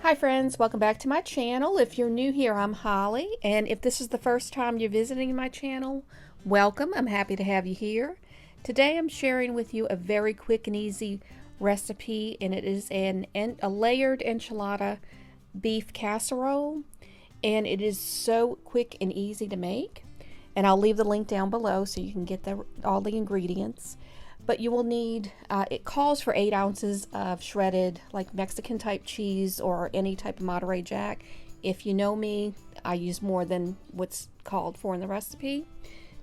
Hi friends, welcome back to my channel. If you're new here, I'm Holly, and if this is the first time you're visiting my channel, welcome. I'm happy to have you here. Today I'm sharing with you a very quick and easy recipe, and it is a layered enchilada beef casserole, and it is so quick and easy to make. And I'll leave the link down below so you can get all the ingredients. But you will need, it calls for 8 ounces of shredded, like Mexican type cheese or any type of Monterey Jack. If you know me, I use more than what's called for in the recipe.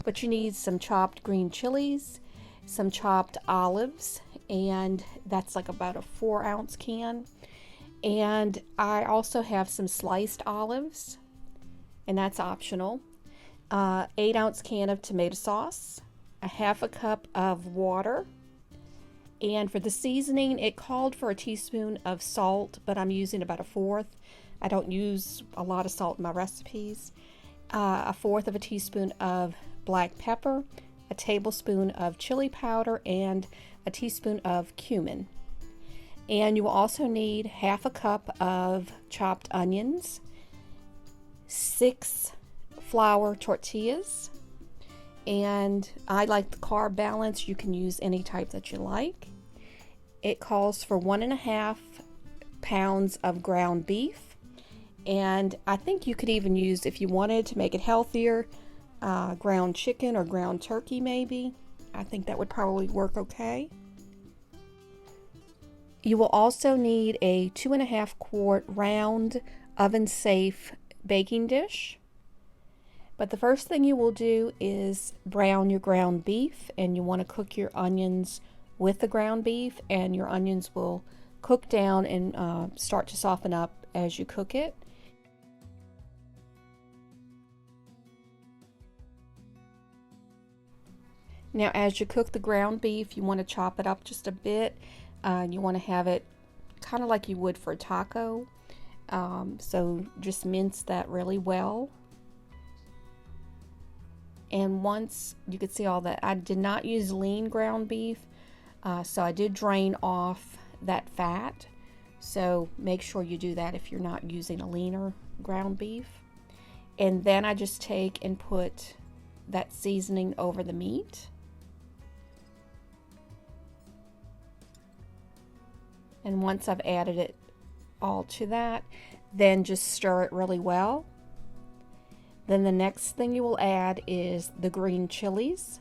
But you need some chopped green chilies, some chopped olives, and that's like about a 4-ounce can. And I also have some sliced olives, and that's optional. 8-ounce can of tomato sauce, a half a cup of water, and for the seasoning it called for a teaspoon of salt, but I'm using about a fourth. I don't use a lot of salt in my recipes. A fourth of a teaspoon of black pepper, a tablespoon of chili powder, and a teaspoon of cumin. And you will also need half a cup of chopped onions, 6 flour tortillas, and I like the carb balance. You can use any type that you like. It calls for 1.5 pounds of ground beef, and I think you could even use, if you wanted to make it healthier, ground chicken or ground turkey maybe. I think that would probably work okay. You will also need a 2.5 quart round oven safe baking dish. But the first thing you will do is brown your ground beef, and you want to cook your onions with the ground beef, and your onions will cook down and start to soften up as you cook it. Now as you cook the ground beef, you want to chop it up just a bit. You want to have it kind of like you would for a taco. So just mince that really well. And once you could see all that, I did not use lean ground beef, so I did drain off that fat. So make sure you do that if you're not using a leaner ground beef. And then I just take and put that seasoning over the meat. And once I've added it all to that, then just stir it really well. Then the next thing you will add is the green chilies.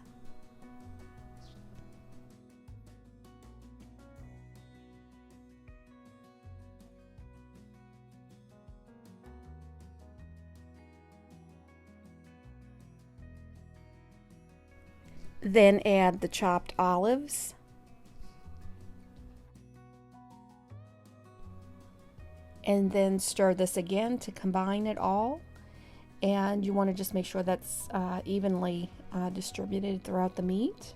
Then add the chopped olives. And then stir this again to combine it all. And you want to just make sure that's evenly distributed throughout the meat.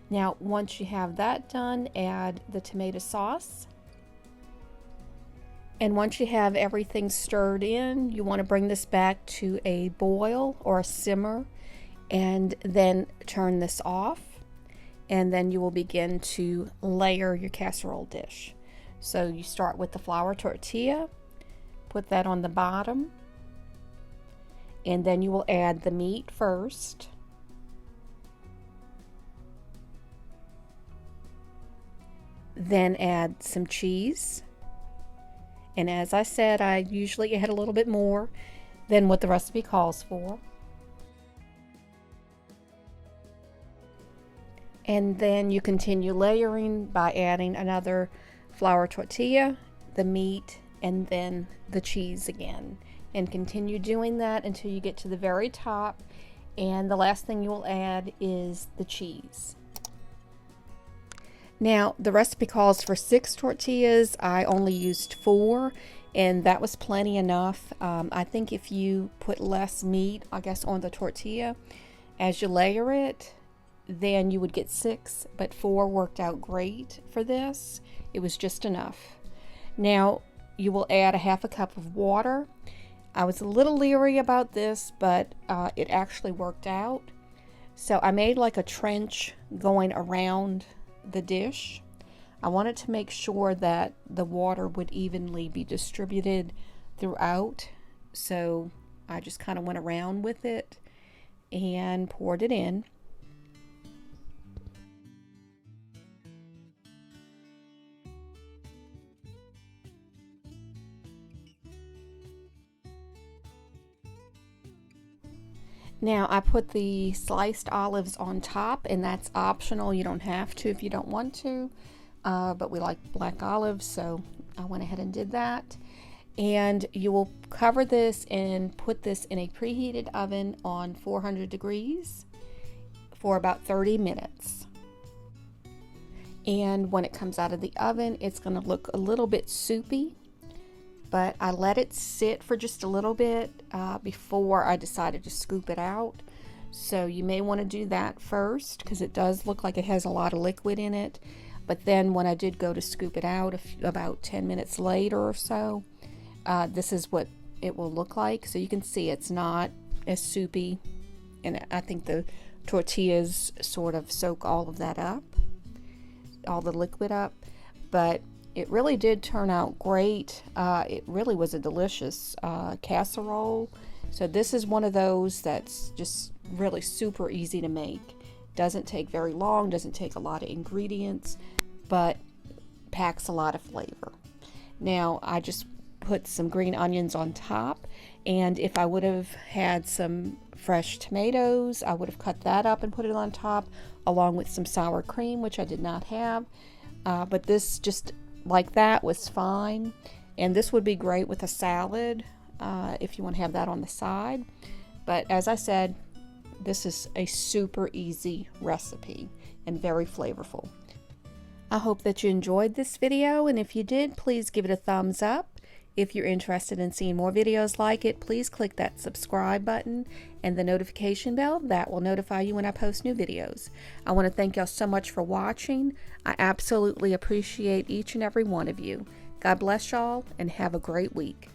Now once you have that done, add the tomato sauce. And once you have everything stirred in, you want to bring this back to a boil or a simmer, and then turn this off, and then you will begin to layer your casserole dish. So you start with the flour tortilla, put that on the bottom, and then you will add the meat first. Then add some cheese. And as I said, I usually add a little bit more than what the recipe calls for. And then you continue layering by adding another flour tortilla, the meat, and then the cheese again. And continue doing that until you get to the very top, and the last thing you will add is the cheese. Now the recipe calls for 6 tortillas. I only used 4, and that was plenty enough. I think if you put less meat, I guess, on the tortilla as you layer it, then you would get 6, but 4 worked out great for this. It was just enough. Now you will add a half a cup of water. I was a little leery about this, but it actually worked out. So I made like a trench going around the dish. I wanted to make sure that the water would evenly be distributed throughout, so I just kind of went around with it and poured it in. Now I put the sliced olives on top, and that's optional. You don't have to if you don't want to, but we like black olives, so I went ahead and did that. And you will cover this and put this in a preheated oven on 400 degrees for about 30 minutes. And when it comes out of the oven, it's going to look a little bit soupy, but I let it sit for just a little bit before I decided to scoop it out. So you may want to do that first, because it does look like it has a lot of liquid in it. But then when I did go to scoop it out about 10 minutes later or so, this is what it will look like. So you can see it's not as soupy, and I think the tortillas sort of soak all of that up, all the liquid up. But it really did turn out great. It really was a delicious casserole. So this is one of those that's just really super easy to make. Doesn't take very long, doesn't take a lot of ingredients, but packs a lot of flavor. Now I just put some green onions on top, and if I would have had some fresh tomatoes, I would have cut that up and put it on top, along with some sour cream, which I did not have. But this just like that was fine, and this would be great with a salad if you want to have that on the side. But as I said, this is a super easy recipe and very flavorful. I hope that you enjoyed this video, and if you did, please give it a thumbs up. If you're interested in seeing more videos like it, please click that subscribe button and the notification bell. That will notify you when I post new videos. I want to thank y'all so much for watching. I absolutely appreciate each and every one of you. God bless y'all, and have a great week.